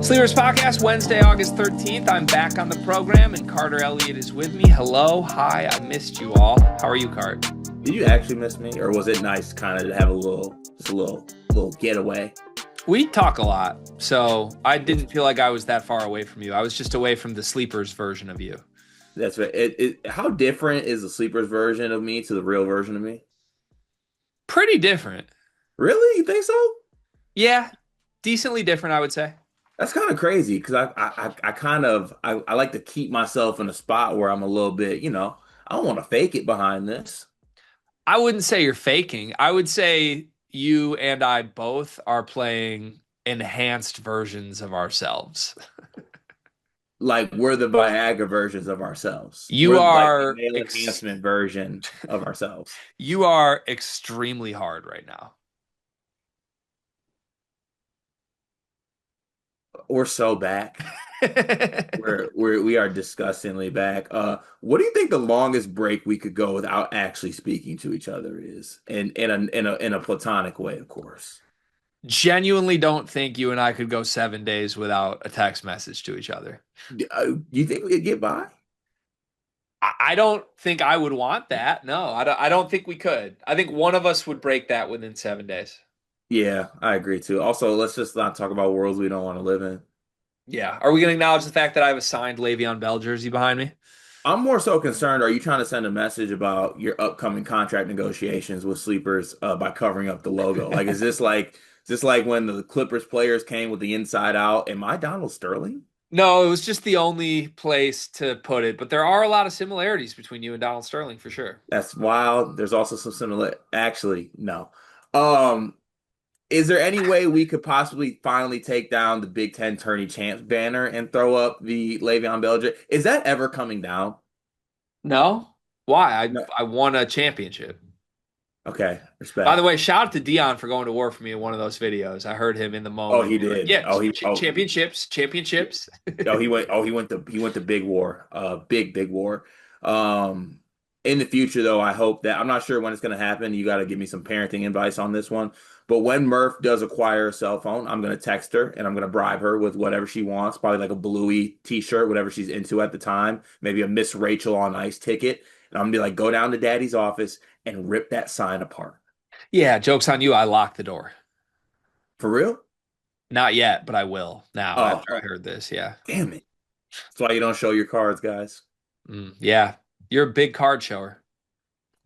Sleepers Podcast, Wednesday, August 13th. I'm back on the program, and Carter Elliott is with me. Hello. Hi. I missed you all. How are you, Cart? Did you actually miss me, or was it nice kind of to have a little getaway? We talk a lot, so I didn't feel like I was that far away from you. I was just away from the Sleepers version of you. That's right. How different is the sleepers version of me to the real version of me? Pretty different. Really? You think so? Yeah, decently different, I would say. That's kind of crazy because I like to keep myself in a spot where I'm a little bit, I don't want to fake it behind this. I wouldn't say you're faking. I would say you and I both are playing enhanced versions of ourselves. Like we're the Viagra versions of ourselves. You We're like the are male enhancement version of ourselves. you are extremely hard right now. We're so back. We are disgustingly back. What do you think the longest break we could go without actually speaking to each other is? In a platonic way, of course. Genuinely don't think you and I could go 7 days without a text message to each other. Do you think we could get by? I don't think I would want that. No, I don't think we could. I think one of us would break that within 7 days. Yeah, I agree too. Also, let's just not talk about worlds we don't want to live in. Yeah. Are we going to acknowledge the fact that I have a signed Le'Veon Bell jersey behind me? I'm more so concerned. Are you trying to send a message about your upcoming contract negotiations with Sleepers by covering up the logo? Like, is this like when the Clippers players came with the inside out? Am I Donald Sterling? No, it was just the only place to put it, but there are a lot of similarities between you and Donald Sterling for sure. That's wild. There's also some similar. Actually, no. Um, is there any way we could possibly finally take down the Big Ten Tourney Champs banner and throw up the Le'Veon Bell? Is that ever coming down? No? Why? I No. I won a championship. Okay, By the respect. way, shout out to Dion for going to war for me in one of those videos. I heard him in the Oh, moment he be like, did. "Yeah, championships, championships." He went to big war. Big war. Um, in the future though, I hope that I'm not sure when it's going to happen. You got to give me some parenting advice on this one. But when Murph does acquire a cell phone, I'm going to text her and I'm going to bribe her with whatever she wants, probably like a Bluey t-shirt, whatever she's into at the time, maybe a Miss Rachel on Ice ticket. And I'm gonna be like, go down to daddy's office and rip that sign apart. Yeah, joke's on you. I locked the door. For real? Not yet, but I will now Oh, after I heard this. Yeah. damn it. That's why you don't show your cards, guys. Yeah. You're a big card shower.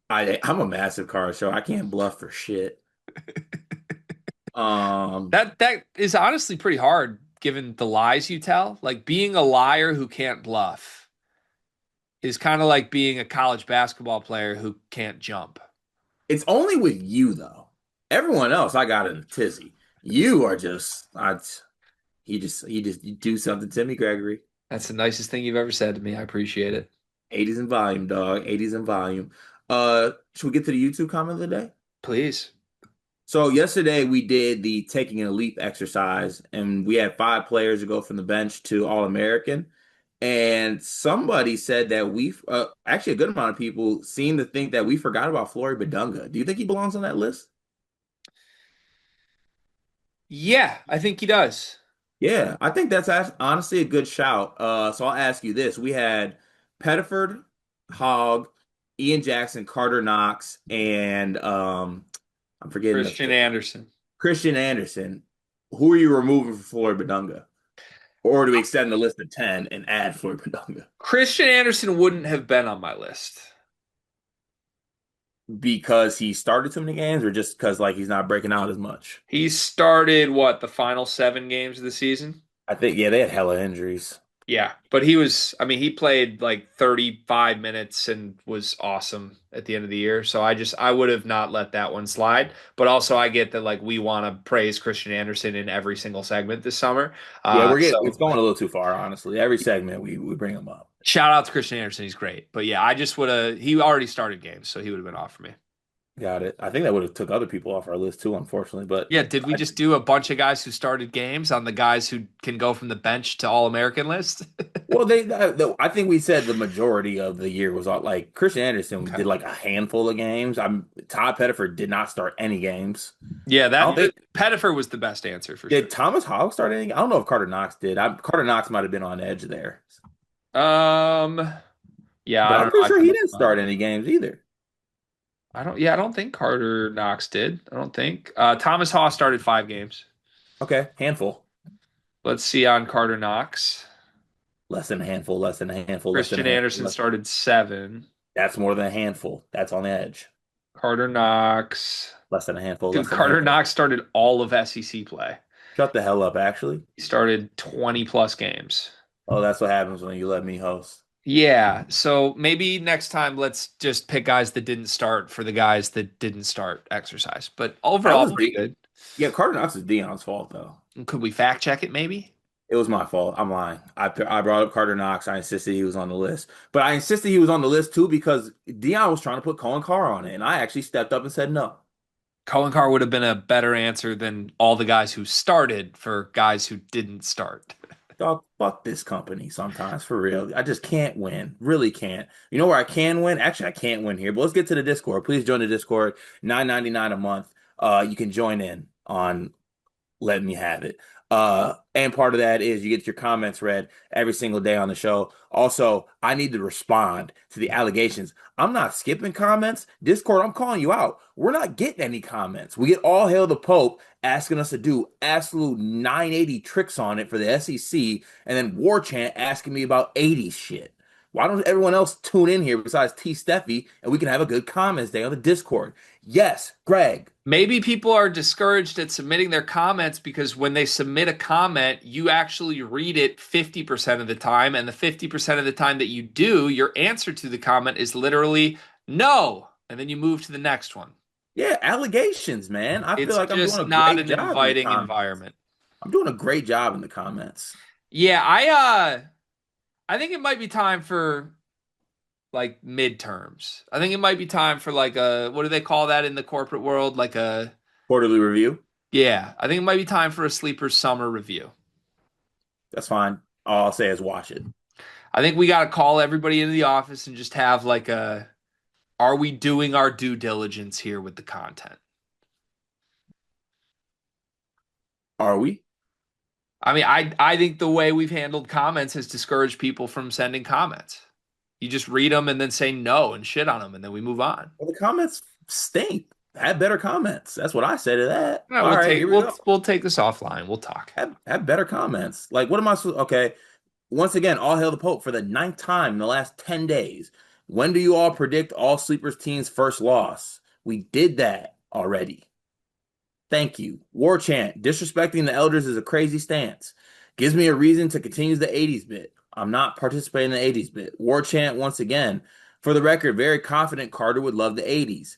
I'm a massive card show. I can't bluff for shit. Um, That is honestly pretty hard given the lies you tell. Like being a liar who can't bluff is kind of like being a college basketball player who can't jump. it's only with you though. Everyone else, I got in a tizzy. You are just, you do something to me, Gregory. That's the nicest thing you've ever said to me. I appreciate it. 80s in volume, dog. 80s in volume. Should we get to the YouTube comment of the day? Please. So yesterday we did the taking a leap exercise, and we had 5 players to go from the bench to All American. And somebody said that actually a good amount of people seem to think that we forgot about Flory Badunga. Do you think he belongs on that list? Yeah, I think he does. Yeah, I think that's honestly a good shout. So I'll ask you this: we had Pettiford, Hogg, Ian Jackson, Carter Knox, and I'm forgetting Christian Anderson. Christian Anderson. Who are you removing for Floyd Badunga? Or do we extend the list to 10 and add Floyd Badunga? Christian Anderson wouldn't have been on my list. Because he started too many games, or just because like he's not breaking out as much? He started what, the final 7 games of the season? I think yeah, they had hella injuries. Yeah, but he played like 35 minutes and was awesome at the end of the year. So I would have not let that one slide. But also I get that like we want to praise Christian Anderson in every single segment this summer. Yeah, So it's going a little too far, honestly. Every segment we bring him up. shout out to Christian Anderson. He's great. But yeah, he already started games, so he would have been off for me. Got it. I think that would have took other people off our list too, unfortunately. But Yeah, did we just do a bunch of guys who started games on the guys who can go from the bench to All-American list? well, I think we said the majority of the year was all like Christian Anderson Okay. did like a handful of games. Todd Pettiford did not start any games. Yeah, I don't that think Pettifer was the best answer for did sure. Thomas Hogg start any. I don't know if Carter Knox did. Carter Knox might have been on edge there, Um, yeah, but I don't I'm know. pretty I sure can he look didn't him up. start any games either. I don't think Carter Knox did. I don't think. Thomas Haw started 5 games. Okay, handful, Let's see on Carter Knox. less than a handful, less than a handful, less than a Christian handful. Anderson started 7. That's more than a handful. That's on edge. Carter Knox. Less than a handful, Dude, less than a Carter handful. Knox started all of SEC play. Shut the hell up, actually. He started 20 plus games. Oh, that's what happens when you let me host. Yeah, so maybe next time let's just pick guys that didn't start for the guys that didn't start exercise. But That overall, was pretty good. yeah, Carter Knox is Dion's fault though. Could we fact check it maybe? It was my fault. I'm lying. I brought up Carter Knox. I insisted he was on the list, but I insisted he was on the list too because Dion was trying to put Colin Carr on it, and I actually stepped up and said no. Cohen Carr would have been a better answer than all the guys who started for guys who didn't start. Dog, fuck this company sometimes for real. I just can't win. Really can't. You know where I can win? Actually, I can't win here, but let's get to the Discord. Please join the Discord. 9.99 a month. You can join in on Let Me Have It. And part of that is you get your comments read every single day on the show. Also, I need to respond to the allegations. I'm not skipping comments. Discord, I'm calling you out. We're not getting any comments. We get all hail the Pope asking us to do absolute 980 tricks on it for the SEC, and then War Chant asking me about 80s shit. Why don't everyone else tune in here besides T Steffi and we can have a good comments day on the Discord? Yes, Greg. Maybe people are discouraged at submitting their comments because when they submit a comment, you actually read it 50% of the time. And the 50% of the time that you do, your answer to the comment is literally no. And then you move to the next one. Yeah, allegations, man. I feel It's like I'm doing just a not great an job in the inviting comments. environment. I'm doing a great job in the comments. Yeah, I think it might be time for like midterms. I think it might be time for like a what do they call that in the corporate world? Like a Quarterly review. yeah, I think it might be time for a sleeper summer review. That's fine. All I'll say is watch it. I think we got to call everybody into the office and just have like a are we doing our due diligence here with the content? Are we? I mean, I think the way we've handled comments has discouraged people from sending comments. You just read them and then say no and shit on them and then we move on. Well, the comments stink. Have better comments. That's what I say to that. All right, All right, here we go. we'll take this offline. We'll talk. Have better comments. Like, what am I supposed? Okay, once again, all hail the Pope for the ninth time in the last 10 days. When do you all predict all sleepers teams' first loss? We did that already. Thank you. War chant. Disrespecting the elders is a crazy stance. Gives me a reason to continue the 80s bit. I'm not participating in the 80s bit. War chant once again. For the record, very confident Carter would love the 80s.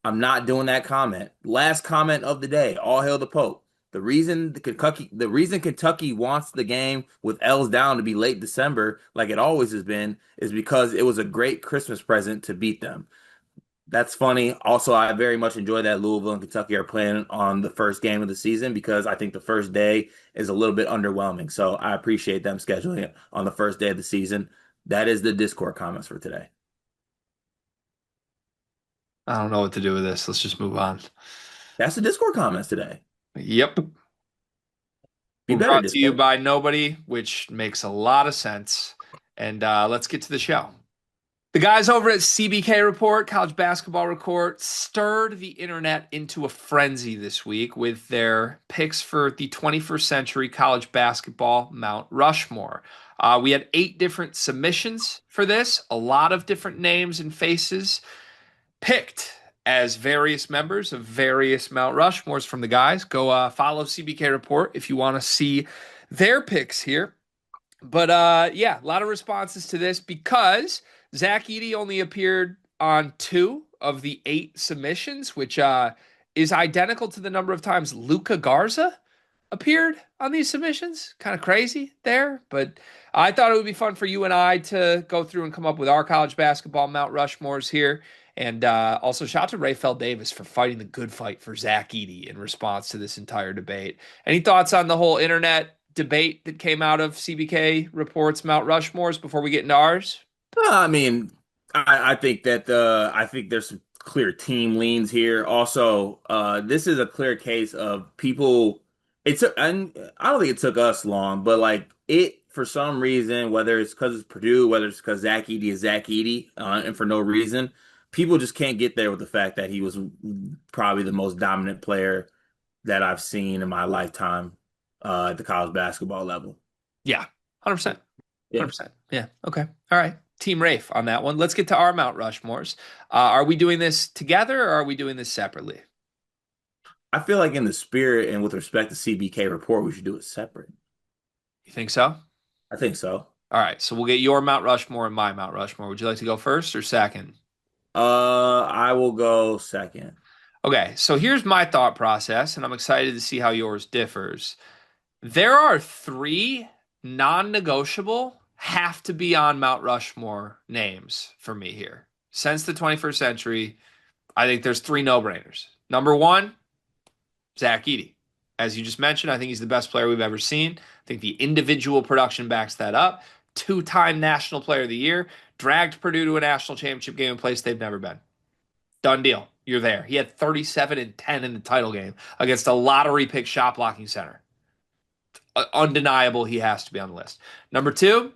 I'm not doing that comment. Last comment of the day. All hail the Pope. The reason Kentucky wants the game with L's down to be late December, like it always has been, is because it was a great Christmas present to beat them. That's funny. Also, I very much enjoy that Louisville and Kentucky are playing on the first game of the season because I think the first day is a little bit underwhelming. So I appreciate them scheduling it on the first day of the season. That is the Discord comments for today. I don't know what to do with this. Let's just move on. That's the Discord comments today. Yep. Be We're better, brought to you Discord. by nobody, which makes a lot of sense. And let's get to the show. The guys over at CBK Report, College Basketball Report, stirred the internet into a frenzy this week with their picks for the 21st century college basketball Mount Rushmore. We had 8 different submissions for this, a lot of different names and faces picked as various members of various Mount Rushmores from the guys. Go follow CBK Report if you want to see their picks here. But yeah, a lot of responses to this because Zach Edey only appeared on 2 of the 8 submissions, which is identical to the number of times Luca Garza appeared on these submissions. Kind of crazy there, but I thought it would be fun for you and I to go through and come up with our college basketball Mount Rushmores here. And also, shout out to Rafael Davis for fighting the good fight for Zach Edey in response to this entire debate. Any thoughts on the whole internet debate that came out of CBK reports Mount Rushmore's before we get into ours? I mean, I think that I think there's some clear team leans here. Also, this is a clear case of people. And I don't think it took us long, but like it for some reason, whether it's because it's Purdue, whether it's because Zach Edey is Zach Edey, and for no reason, people just can't get there with the fact that he was probably the most dominant player that I've seen in my lifetime, at the college basketball level. Yeah, 100%. Yeah. 100%. Yeah. Okay. All right. Team Rafe on that one. Let's get to our Mount Rushmores. Are we doing this together or are we doing this separately? I feel like in the spirit and with respect to CBK report, we should do it separate. You think so? I think so. All right. So we'll get your Mount Rushmore and my Mount Rushmore. Would you like to go first or second? I will go second. Okay. So here's my thought process, and I'm excited to see how yours differs. There are three non-negotiable, have to be on Mount Rushmore names for me here. Since the 21st century, I think there's three no-brainers. Number one, Zach Edey. As you just mentioned, I think he's the best player we've ever seen. I think the individual production backs that up. Two-time National Player of the Year, dragged Purdue to a national championship game in a place they've never been. Done deal. You're there. He had 37 and 10 in the title game against a lottery pick shot blocking center. Undeniable he has to be on the list. Number two,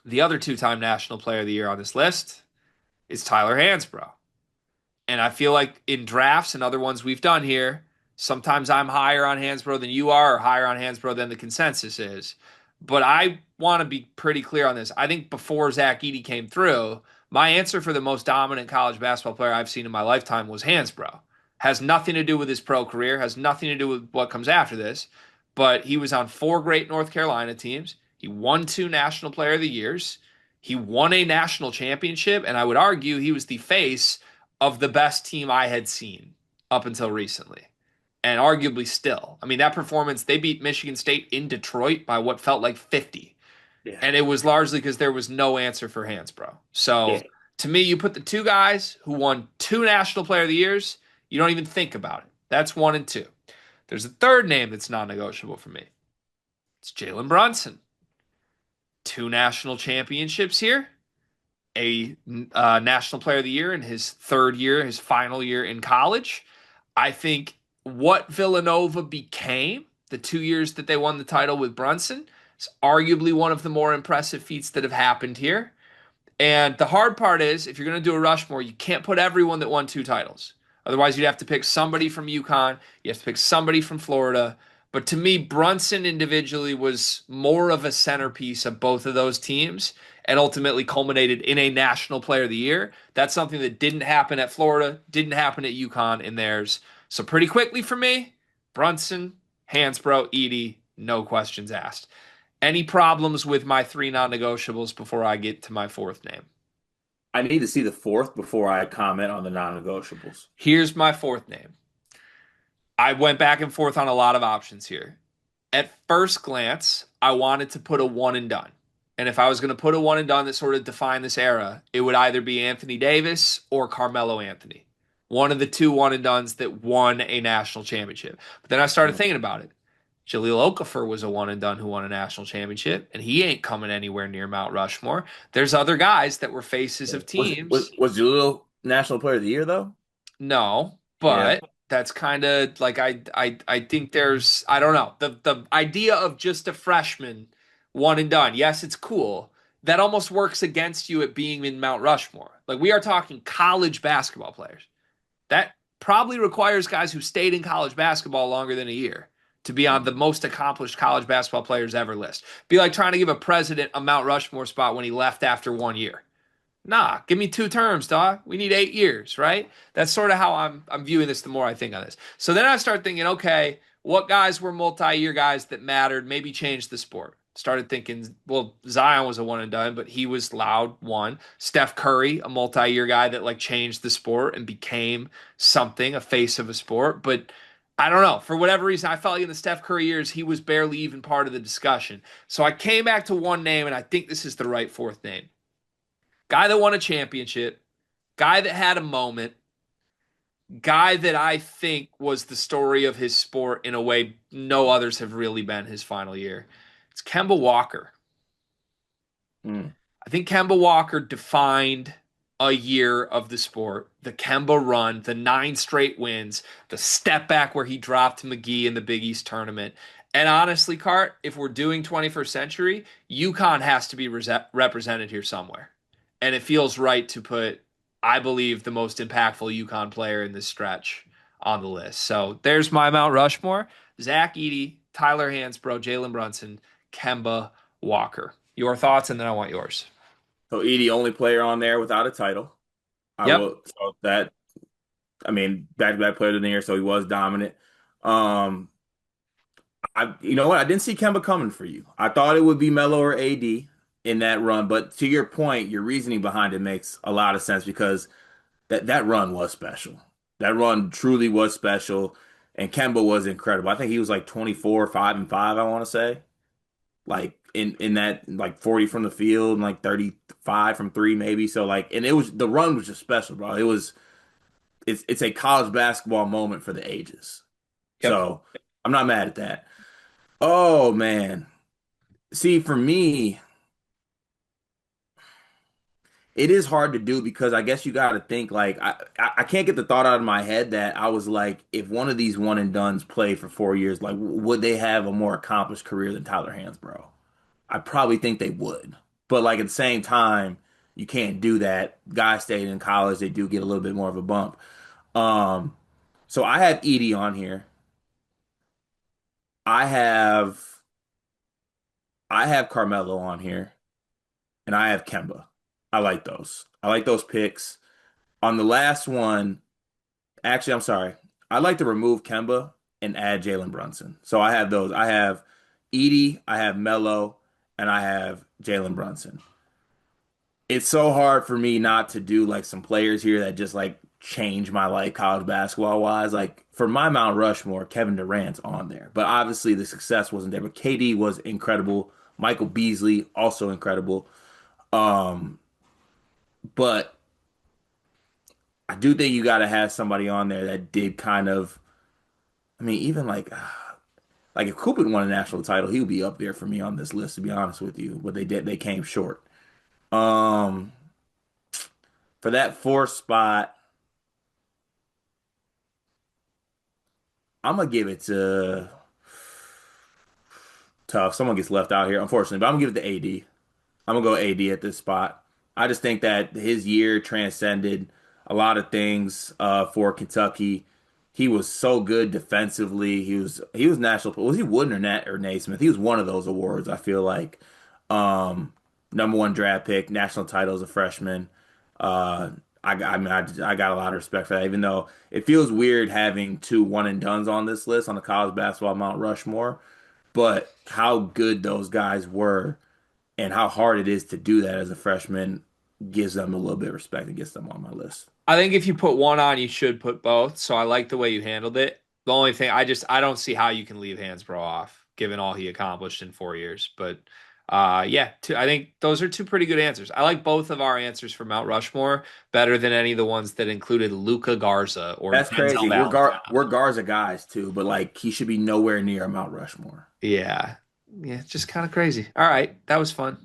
the other two-time National Player of the Year on this list is Tyler Hansbrough. And I feel like in drafts and other ones we've done here, sometimes I'm higher on Hansbrough than you are, or higher on Hansbrough than the consensus is. But I want to be pretty clear on this. I think before Zach Edey came through, my answer for the most dominant college basketball player I've seen in my lifetime was Hansbrough. Has nothing to do with his pro career, has nothing to do with what comes after this. But he was on four great North Carolina teams. He won two National Player of the Years. He won a national championship, and I would argue he was the face of the best team I had seen up until recently. And arguably still. I mean, that performance, they beat Michigan State in Detroit by what felt like 50. Yeah. And it was largely because there was no answer for Hansbrough. So Yeah. to me, you put the two guys who won two National Player of the Years, you don't even think about it. That's one and two. There's a third name that's non negotiable for me. It's Jalen Brunson. Two national championships here, a National Player of the Year in his third year, his final year in college. I think what Villanova became, the 2 years that they won the title with Brunson, is arguably one of the more impressive feats that have happened here. And the hard part is, if you're going to do a Rushmore, you can't put everyone that won two titles. Otherwise, you'd have to pick somebody from UConn. You have to pick somebody from Florida. But to me, Brunson individually was more of a centerpiece of both of those teams and ultimately culminated in a National Player of the Year. That's something that didn't happen at Florida, didn't happen at UConn in theirs. So pretty quickly for me, Brunson, Hansbrough, Edey, no questions asked. Any problems with my three non-negotiables before I get to my fourth name? I need to see the fourth before I comment on the non-negotiables. Here's my fourth name. I went back and forth on a lot of options here. At first glance, I wanted to put a one and done. And if I was going to put a one and done that sort of defined this era, it would either be Anthony Davis or Carmelo Anthony. One of the two one and dones that won a national championship. But then I started Mm. thinking about it. Jaleel Okafor was a one and done who won a national championship, and he ain't coming anywhere near Mount Rushmore. There's other guys that were faces of Was teams. was Jaleel National Player of the Year though? No, Yeah. but that's kind of like I think there's I don't know. The idea of just a freshman one and done. Yes, it's cool. That almost works against you at being in Mount Rushmore. Like we are talking college basketball players. That probably requires guys who stayed in college basketball longer than a year to be on the Mhm. most accomplished college basketball players ever list. Be like trying to give a president a Mount Rushmore spot when he left after 1 year. Nah, give me 2 terms, dog. We need 8 years, right? That's sort of how I'm viewing this the more I think on this. So then I start thinking, okay, what guys were multi-year guys that mattered, maybe changed the sport. Started thinking, well, Zion was a one and done, but he was loud one. Steph Curry, a multi-year guy that like changed the sport and became something, a face of a sport. But I don't know. For whatever reason, I felt like in the Steph Curry years, he was barely even part of the discussion. So I came back to one name, and I think this is the right fourth name. Guy that won a championship, guy that had a moment, guy that I think was the story of his sport in a way no others have really been his final year. It's Kemba Walker. Mm. I think Kemba Walker defined a year of the sport. The Kemba run, the 9 straight wins, the step back where he dropped McGee in the Big East tournament. And honestly, Cart, if we're doing 21st century, UConn has to be represented here somewhere. And it feels right to put, I believe, the most impactful UConn player in this stretch on the list. So there's my Mount Rushmore: Zach Edey, Tyler Hansbrough, Jalen Brunson, Kemba Walker. Your thoughts, and then I want yours. So Edie, only player on there without a title. I Yep. will. So that I mean, back-to-back player of the year, so he was dominant. Um, you know what? I didn't see Kemba coming for you. I thought it would be Melo or AD in that run, but to your point, your reasoning behind it makes a lot of sense because that run was special. That run truly was special, and Kemba was incredible. I think he was like 24, 5 and 5, I want to say. Like in that like 40 from the field and like 35 from three maybe. So like and it was the run was just special, bro. It's a college basketball moment for the ages. Yep. So I'm not mad at that. Oh man. See, for me, it is hard to do because I guess you got to think like I can't get the thought out of my head that I was like, if one of these one and dones played for 4 years, like would they have a more accomplished career than Tyler Hansbrough? I probably think they would, but like at the same time, you can't do that. Guys stayed in college, they do get a little bit more of a bump. Um, so I have Edie on here. I have I have Carmelo on here, and I have Kemba. I like those. I like those picks. On the last one, actually, I'm sorry. I'd like to remove Kemba and add Jalen Brunson. So I have those. I have Edie, I have Melo, and I have Jalen Brunson. It's so hard for me not to do like some players here that just like change my life college basketball wise. Like for my Mount Rushmore, Kevin Durant's on there, but obviously the success wasn't there. But KD was incredible. Michael Beasley also incredible. Um, but I do think you got to have somebody on there that did kind of. I mean, even like if Cooper won a national title, he would be up there for me on this list. To be honest with you, but they came short. Um, for that fourth spot. I'm gonna give it to tough. Someone gets left out here, unfortunately, but I'm gonna give it to AD. I'm gonna go AD at this spot. I just think that his year transcended a lot of things for Kentucky. He was so good defensively. He was national. Was he Wooden or Nat or Naismith? He was one of those awards. I feel like um, number one draft pick, national title as a freshman. Uh, I mean, I got a lot of respect for that. Even though it feels weird having two one and dones on this list on the college basketball Mount Rushmore, but how good those guys were and how hard it is to do that as a freshman gives them a little bit of respect and gets them on my list. I think if you put one on, you should put both. So I like the way you handled it. The only thing I don't see how you can leave Hansbrough off, given all he accomplished in 4 years. But yeah, I think those are two pretty good answers. I like both of our answers for Mount Rushmore better than any of the ones that included Luca Garza or That's Denzel crazy. Valentine on We're them. Garza guys too, but like he should be nowhere near a Mount Rushmore. Yeah. Yeah, just kind of crazy. All right, that was fun.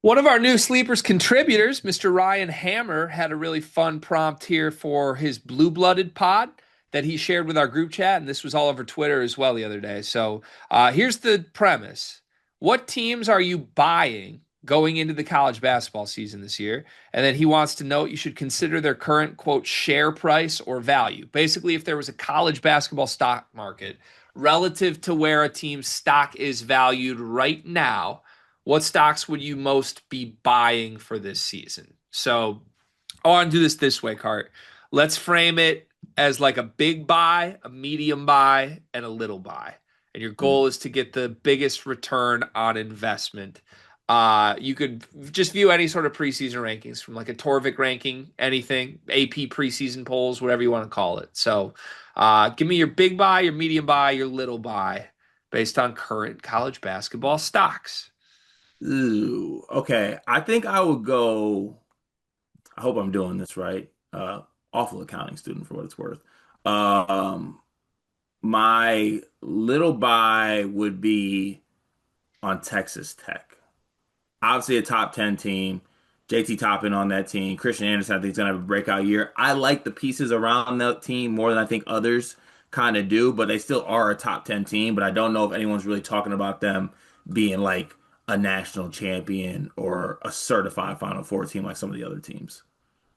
One of our new Sleepers contributors, Mr. Ryan Hammer, had a really fun prompt here for his Blue Blooded pod that he shared with our group chat. And this was all over Twitter as well the other day. So here's the premise: what teams are you buying going into the college basketball season this year? And then he wants to note you should consider their current, quote, share price or value. Basically, if there was a college basketball stock market relative to where a team's stock is valued right now, what stocks would you most be buying for this season? So I want to do this way, Cart. Let's frame it as like a big buy, a medium buy, and a little buy. And your Mm. goal is to get the biggest return on investment. You could just view any sort of preseason rankings from like a Torvik ranking, anything, AP preseason polls, whatever you want to call it. So give me your big buy, your medium buy, your little buy based on current college basketball stocks. Ooh, okay. I think I would go. I hope I'm doing this right. Awful accounting student for what it's worth. Um, my little buy would be on Texas Tech. Obviously a top 10 team. JT Toppin on that team. Christian Anderson, I think, is going to have a breakout year. I like the pieces around that team more than I think others kind of do, but they still are a top 10 team. But I don't know if anyone's really talking about them being like a national champion or a certified Final Four team like some of the other teams.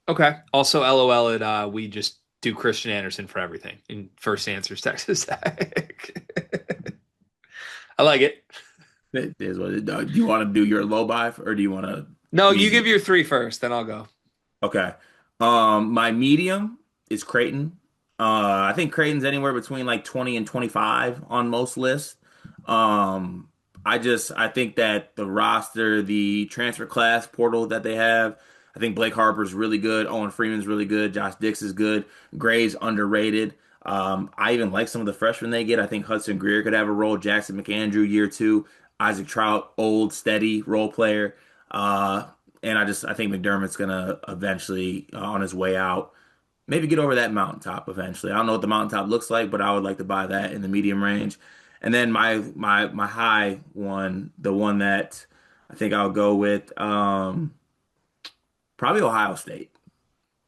Okay. Also, LOL at we just do Christian Anderson for everything. And first answer is Texas Tech. I like it. It is what it does. Do you want to do your low buy or do you want to No, you me? give your three first, then I'll go. Okay. My medium is Creighton. I think Creighton's anywhere between like 20 and 25 on most lists. Um, I think that the roster, the transfer class portal that they have, I think Blake Harper's really good. Owen Freeman's really good. Josh Dix is good. Gray's underrated. I even like some of the freshmen they get. I think Hudson Greer could have a role. Jackson McAndrew, year two. Isaac Trout, old, steady role player. Uh, and I think McDermott's gonna eventually, on his way out, maybe get over that mountaintop eventually. I don't know what the mountaintop looks like, but I would like to buy that in the medium range. And then my high one, the one that I think I'll go with, probably Ohio State.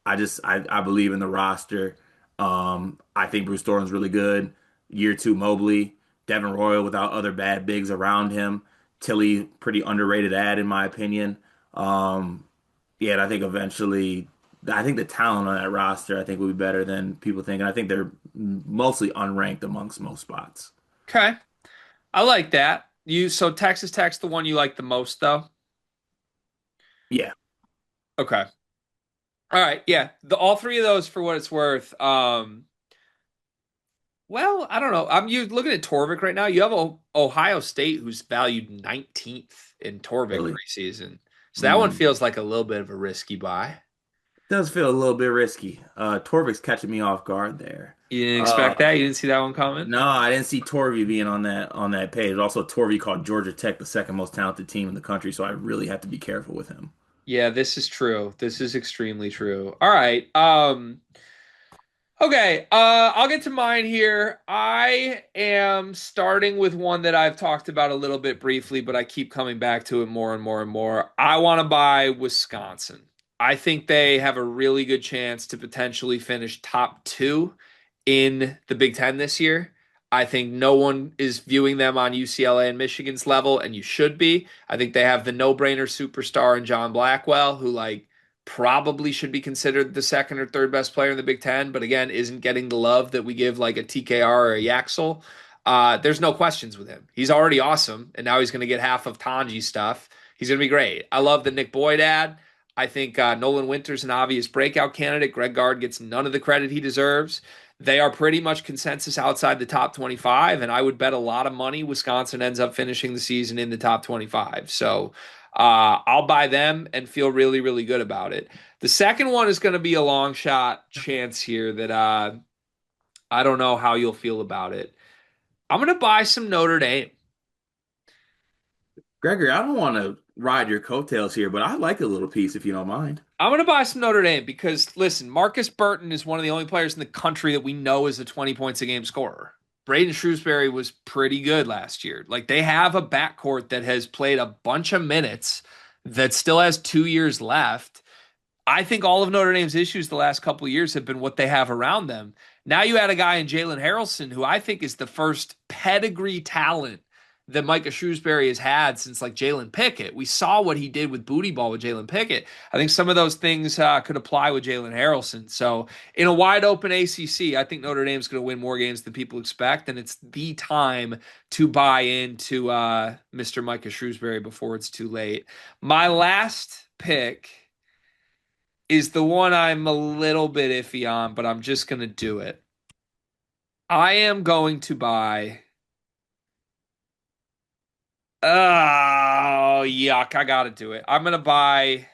I believe in the roster. I think Bruce Thornton's really good. Year two Mobley, Devin Royal without other bad bigs around him. Tilly, pretty underrated ad in my opinion. Um, yeah, and I think eventually, I think the talent on that roster, I think will be better than people think. And I think they're mostly unranked amongst most spots. Okay. I like that. So Texas Tech's the one you like the most though? Yeah, Okay. All right. Yeah. The all three of those for what it's worth. Well, I don't know. I'm you looking at Torvik right now. You have Ohio State who's valued 19th in Torvik really. preseason. So that one Mm. feels like a little bit of a risky buy. Does feel a little bit risky. Torvik's catching me off guard there. You didn't expect Uh, that? You didn't see that one coming? No, I didn't see Torvey being on that page. Also, Torvey called Georgia Tech the second most talented team in the country, so I really have to be careful with him. Yeah, this is true. This is extremely true. All right. Okay, I'll get to mine here. I am starting with one that I've talked about a little bit briefly, but I keep coming back to it more and more and more. I want to buy Wisconsin. I think they have a really good chance to potentially finish top two in the Big Ten this year. I think no one is viewing them on UCLA and Michigan's level, and you should be. I think they have the no-brainer superstar in John Blackwell, who probably should be considered the second or third best player in the Big Ten, but again, isn't getting the love that we give like a TKR or a Yaxel. There's no questions with him. He's already awesome, and now he's going to get half of Tanji's stuff. He's going to be great. I love the Nick Boyd ad. I think Nolan Winter's an obvious breakout candidate. Greg Gard gets none of the credit he deserves. They are pretty much consensus outside the top 25, and I would bet a lot of money Wisconsin ends up finishing the season in the top 25. So I'll buy them and feel really, really good about it. The second one is going to be a long shot chance here that I don't know how you'll feel about it. I'm going to buy some Notre Dame. Gregory, I don't want to ride your coattails here, but I like a little piece if you don't mind. I'm going to buy some Notre Dame because, listen, Marcus Burton is one of the only players in the country that we know is a 20 points a game scorer. Braden Shrewsbury was pretty good last year. Like, they have a backcourt that has played a bunch of minutes that still has 2 years left. I think all of Notre Dame's issues the last couple of years have been what they have around them. Now you add a guy in Jalen Harrelson, who I think is the first pedigree talent that Micah Shrewsbury has had since like Jalen Pickett. We saw what he did with booty ball with Jalen Pickett. I think some of those things could apply with Jalen Harrelson. So in a wide open ACC, I think Notre Dame's going to win more games than people expect, and it's the time to buy into Mr. Micah Shrewsbury before it's too late. My last pick is the one I'm a little bit iffy on, but I'm just going to do it. I am going to buy. Oh, yuck. I got to do it. I'm going to buy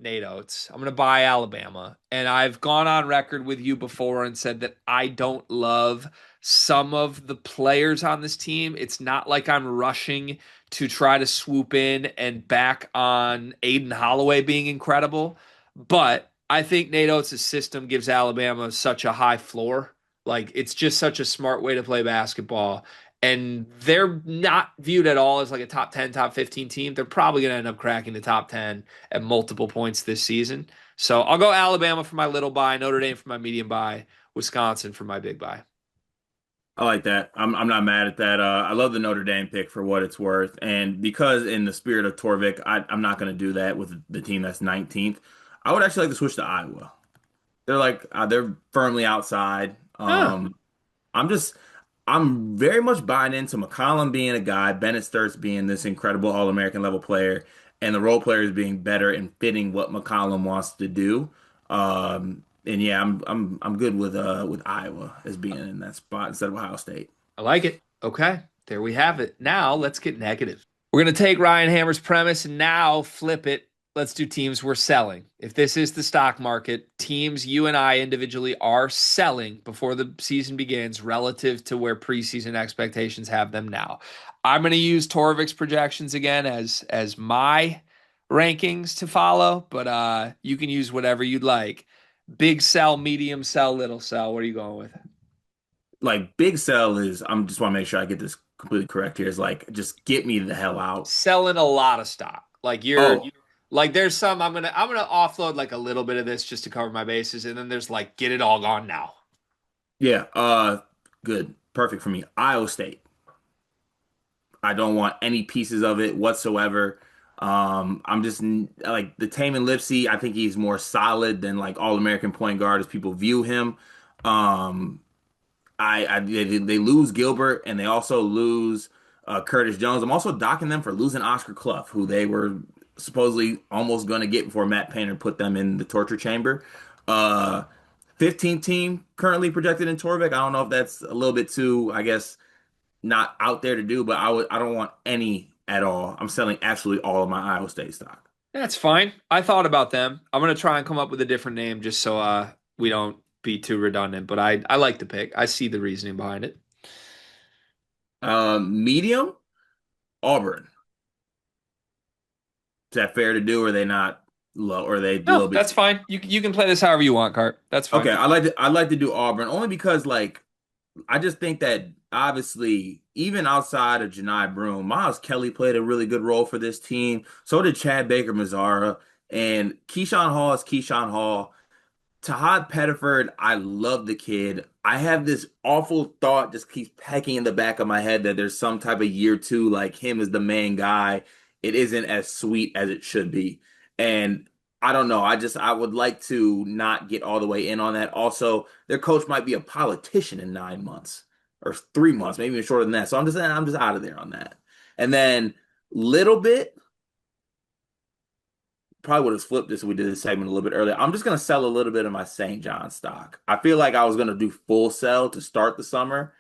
Nate Oates. I'm going to buy Alabama. And I've gone on record with you before and said that I don't love some of the players on this team. It's not like I'm rushing to try to swoop in and back on Aiden Holloway being incredible. But I think Nate Oates' system gives Alabama such a high floor. Like it's just such a smart way to play basketball. And they're not viewed at all as like a top 10, top 15 team. They're probably going to end up cracking the top 10 at multiple points this season. So I'll go Alabama for my little buy, Notre Dame for my medium buy, Wisconsin for my big buy. I like that. I'm not mad at that. I love the Notre Dame pick for what it's worth, and because in the spirit of Torvik, I'm not going to do that with the team that's 19th. I would actually like to switch to Iowa. They're firmly outside. Huh. I'm just I'm very much buying into McCollum being a guy, Bennett Sturts being this incredible All-American level player, and the role players being better and fitting what McCollum wants to do. And yeah, I'm good with Iowa as being in that spot instead of Ohio State. I like it. Okay. There we have it. Now let's get negative. We're going to take Ryan Hammer's premise and now flip it. Let's do teams we're selling. If this is the stock market, teams you and I individually are selling before the season begins relative to where preseason expectations have them now. I'm going to use Torvik's projections again as my rankings to follow, but you can use whatever you'd like. Big sell, medium sell, little sell. What are you going with? Like big sell is I'm just want to make sure I get this completely correct here is like just get me the hell out. Selling a lot of stock. Like you're Oh, like there's some I'm gonna offload like a little bit of this just to cover my bases, and then there's like get it all gone now. yeah, good. Perfect for me. Iowa State. I don't want any pieces of it whatsoever. I'm just like the Taman Lipsey. I think he's more solid than like All-American point guard as people view him. Um, they lose Gilbert and they also lose Curtis Jones. I'm also docking them for losing Oscar Clough, who they were supposedly almost going to get before Matt Painter put them in the torture chamber. Uh, 15 team currently projected in Torvik. I don't know if that's a little bit too, I guess, not out there to do, but I don't want any at all. I'm selling absolutely all of my Iowa State stock. That's fine. I thought about them. I'm gonna try and come up with a different name just so we don't be too redundant. But I like the pick. I see the reasoning behind it. Medium, Auburn. Is that fair to do, or are they not low, or are they a No, little bit that's too? fine. You can play this however you want, Cart. That's fine. Okay, I like to do Auburn only because like I just think that obviously even outside of Janai Broome, Miles Kelly played a really good role for this team. So did Chad Baker Mazara and Keyshawn Hall is Keyshawn Hall. Tahad Pettiford, I love the kid. I have this awful thought just keeps pecking in the back of my head that there's some type of year two, like him as the main guy. It isn't as sweet as it should be. And I don't know. I would like to not get all the way in on that. Also, their coach might be a politician in 9 months or 3 months, maybe even shorter than that. So I'm just out of there on that. And then little bit probably would have flipped this if we did this segment a little bit earlier. I'm just gonna sell a little bit of my St. John stock. I feel like I was gonna do full sell to start the summer.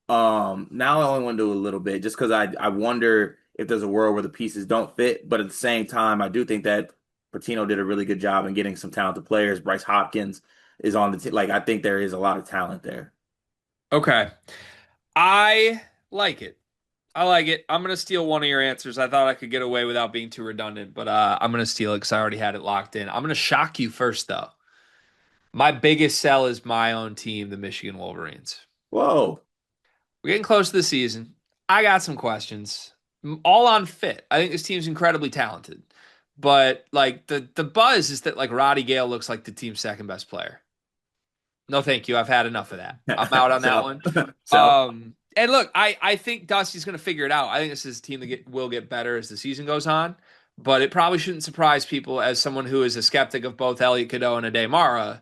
Now I only want to do a little bit just because I wonder if there's a world where the pieces don't fit. But at the same time, I do think that Patino did a really good job in getting some talented players. Bryce Hopkins is on the team. Like I think there is a lot of talent there. Okay. I like it. I like it. I'm gonna steal one of your answers. I thought I could get away without being too redundant, but I'm gonna steal it because I already had it locked in. I'm gonna shock you first, though. My biggest sell is my own team, the Michigan Wolverines. Whoa. We're getting close to the season. I got some questions, all on fit. I think this team's incredibly talented, but like the buzz is that like Roddy Gale looks like the team's second best player. No, thank you. I've had enough of that. I'm out on that So one. so And look, I think Dusty's going to figure it out. I think this is a team that will get better as the season goes on, but it probably shouldn't surprise people as someone who is a skeptic of both Elliot Cadeau and Ade Mara.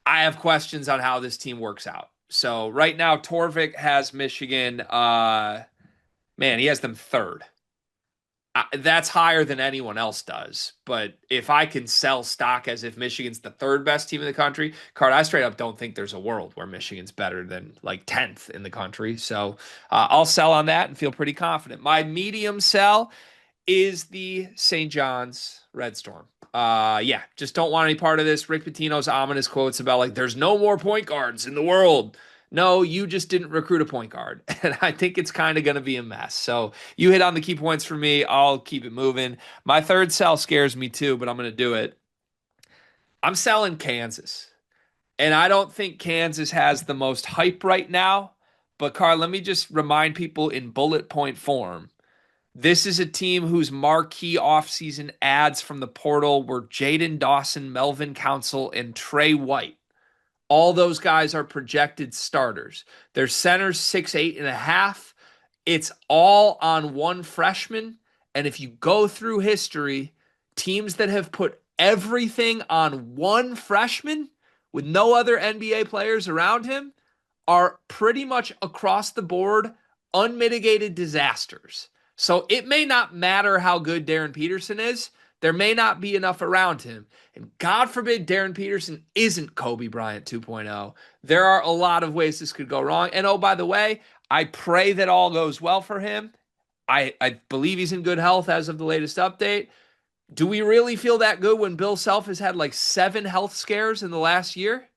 I have questions on how this team works out. So right now, Torvik has Michigan. Man, he has them third. That's higher than anyone else does. But if I can sell stock as if Michigan's the third best team in the country, Card, I straight up don't think there's a world where Michigan's better than like 10th in the country. So I'll sell on that and feel pretty confident. My medium sell is the St. John's Red Storm. Yeah, just don't want any part of this. Rick Pitino's ominous quotes about like there's no more point guards in the world. No, you just didn't recruit a point guard. And I think it's kind of going to be a mess. So you hit on the key points for me. I'll keep it moving. My third sell scares me too, but I'm going to do it. I'm selling Kansas. And I don't think Kansas has the most hype right now. But, Carl, let me just remind people in bullet point form. This is a team whose marquee offseason ads from the portal were Jaden Dawson, Melvin Council, and Trey White. All those guys are projected starters. Their center's 6'8.5". It's all on one freshman. And if you go through history, teams that have put everything on one freshman with no other NBA players around him are pretty much across the board unmitigated disasters. So it may not matter how good Darren Peterson is. There may not be enough around him. And God forbid Darren Peterson isn't Kobe Bryant 2.0. There are a lot of ways this could go wrong. And oh, by the way, I pray that all goes well for him. I believe he's in good health as of the latest update. Do we really feel that good when Bill Self has had like 7 health scares in the last year?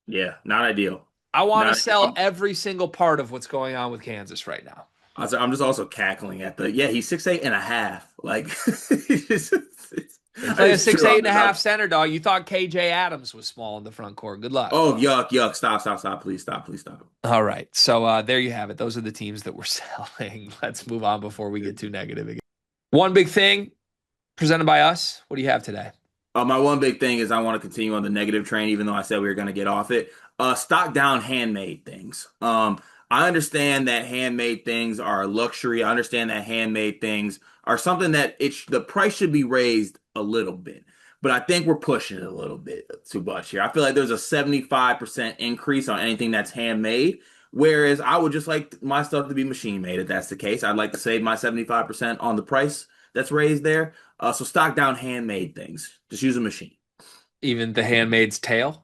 Yeah, not ideal. I want to Not. sell every single part of what's going on with Kansas right now. I'm just also cackling at the, yeah, he's 6'8.5". Like, They play a it's six true. eight and a half center dog. You thought KJ Adams was small in the front court. Good luck. Oh, yuck, yuck. Stop, stop, stop. Please stop, please stop. All right. So there you have it. Those are the teams that we're selling. Let's move on before we get too negative again. One big thing presented by us. What do you have today? My one big thing is I want to continue on the negative train, even though I said we were going to get off it. Stock down handmade things. I understand that handmade things are a luxury. I understand that handmade things are something that the price should be raised a little bit. But I think we're pushing it a little bit too much here. I feel like there's a 75% increase on anything that's handmade. Whereas I would just like my stuff to be machine made if that's the case. I'd like to save my 75% on the price that's raised there. So stock down handmade things. Just use a machine. Even the Handmaid's Tale?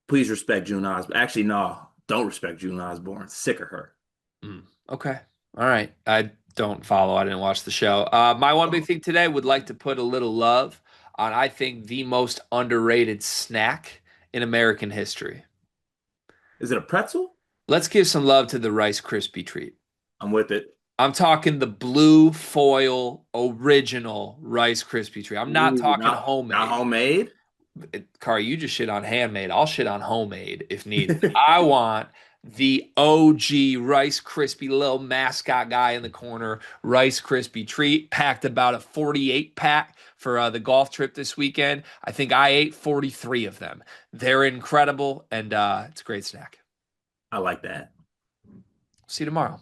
Please respect June Osborne. Actually, no, don't respect June Osborne. Sick of her. Okay. All right. I don't follow. I didn't watch the show. My one big thing today would like to put a little love on, I think, the most underrated snack in American history. Is it a pretzel? Let's give some love to the Rice Krispie treat. I'm with it. I'm talking the blue foil original Rice Krispie treat. I'm not Ooh, talking not homemade. homemade. Car, you just shit on handmade. I'll shit on homemade if needed. I want the OG Rice Krispie little mascot guy in the corner, Rice Krispie treat, packed about a 48 pack for the golf trip this weekend. I think I ate 43 of them. They're incredible, and it's a great snack. I like that. See you tomorrow.